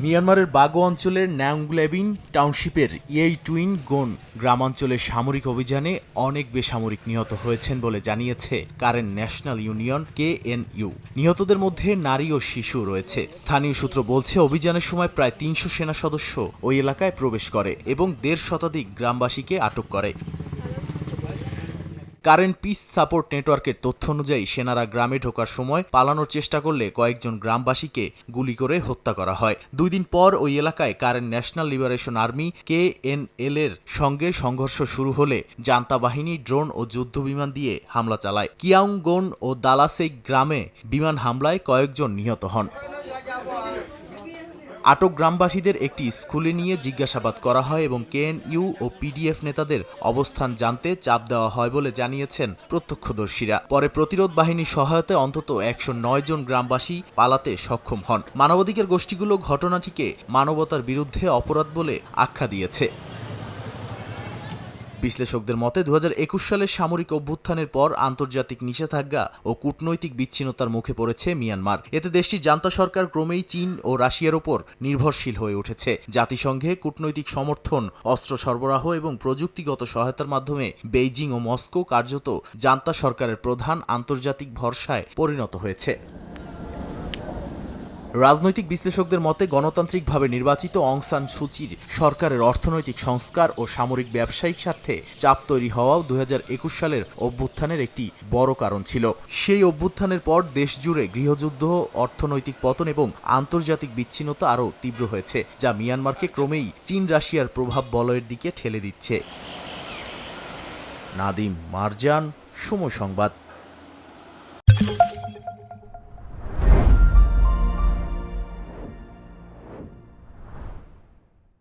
মিয়ানমারের বাগো অঞ্চলের ন্যাংলেবিন টাউনশিপের ইয়েইটুইন গোন গ্রামাঞ্চলে সামরিক অভিযানে অনেক বেসামরিক নিহত হয়েছেন বলে জানিয়েছে কারেন ন্যাশনাল ইউনিয়ন KNU। নিহতদের মধ্যে নারী ও শিশু রয়েছে। স্থানীয় সূত্র বলছে, অভিযানের সময় প্রায় ৩০০ সেনা সদস্য ওই এলাকায় প্রবেশ করে এবং ১৫০ শতাধিক গ্রামবাসীকে আটক করে। কারেন্ট পিস সাপোর্ট নেটওয়ার্কের তথ্য অনুযায়ী সেনারা গ্রামে ঢোকার সময় পালানোর চেষ্টা করলে কয়েকজন গ্রামবাসীকে গুলি করে হত্যা করা হয়। ২ দিন পর ওই এলাকায় current national liberation army KNL এর সঙ্গে সংঘর্ষ শুরু হলে জান্তা বাহিনী ড্রোন ও যুদ্ধবিমান দিয়ে হামলা চালায়। কিয়াংগোন ও দালাসেই গ্রামে বিমান হামলায় কয়েকজন নিহত হন। আটক গ্রামবাসীদের একটি স্কুলে নিয়ে জিজ্ঞাসাবাদ করা হয় এবং KNU ও PDF নেতাদের অবস্থান জানতে চাপ দেওয়া হয় বলে জানিয়েছেন প্রত্যক্ষদর্শীরা। পরে প্রতিরোধ বাহিনীর সহায়তায় অন্তত ১০৯ জন গ্রামবাসী পালাতে সক্ষম হন। মানবাধিকার গোষ্ঠীগুলো ঘটনাটিকে মানবতার বিরুদ্ধে অপরাধ বলে আখ্যা দিয়েছে। বিশ্লেষকদের মতে ২০২১ সালের সামরিক অভ্যুত্থানের পর আন্তর্জাতিক নিষেধাজ্ঞা ও কূটনৈতিক বিচ্ছিন্নতার মুখে পড়েছে মিয়ানমার। এতে দেশটির জান্তা সরকার ক্রমেই চীন ও রাশিয়ার ওপর নির্ভরশীল হয়ে উঠেছে। জাতিসংঘে কূটনৈতিক সমর্থন, অস্ত্র সরবরাহ এবং প্রযুক্তিগত সহায়তার মাধ্যমে বেইজিং ও মস্কো কার্যত জান্তা সরকারের প্রধান আন্তর্জাতিক ভরসায় পরিণত হয়েছে। রাজনৈতিক বিশ্লেষকদের মতে গণতান্ত্রিকভাবে নির্বাচিত অং সান সুচির সরকারের অর্থনৈতিক সংস্কার ও সামরিক ব্যবসায়িক স্বার্থে চাপ তৈরি হওয়াও ২০২১ সালের অভ্যুত্থানের একটি বড় কারণ ছিল। সেই অভ্যুত্থানের পর দেশজুড়ে গৃহযুদ্ধ, অর্থনৈতিক পতন এবং আন্তর্জাতিক বিচ্ছিন্নতা আরও তীব্র হয়েছে, যা মিয়ানমারকে ক্রমেই চীন রাশিয়ার প্রভাব বলয়ের দিকে ঠেলে দিচ্ছে। নাদিম মারজান, সময় সংবাদ।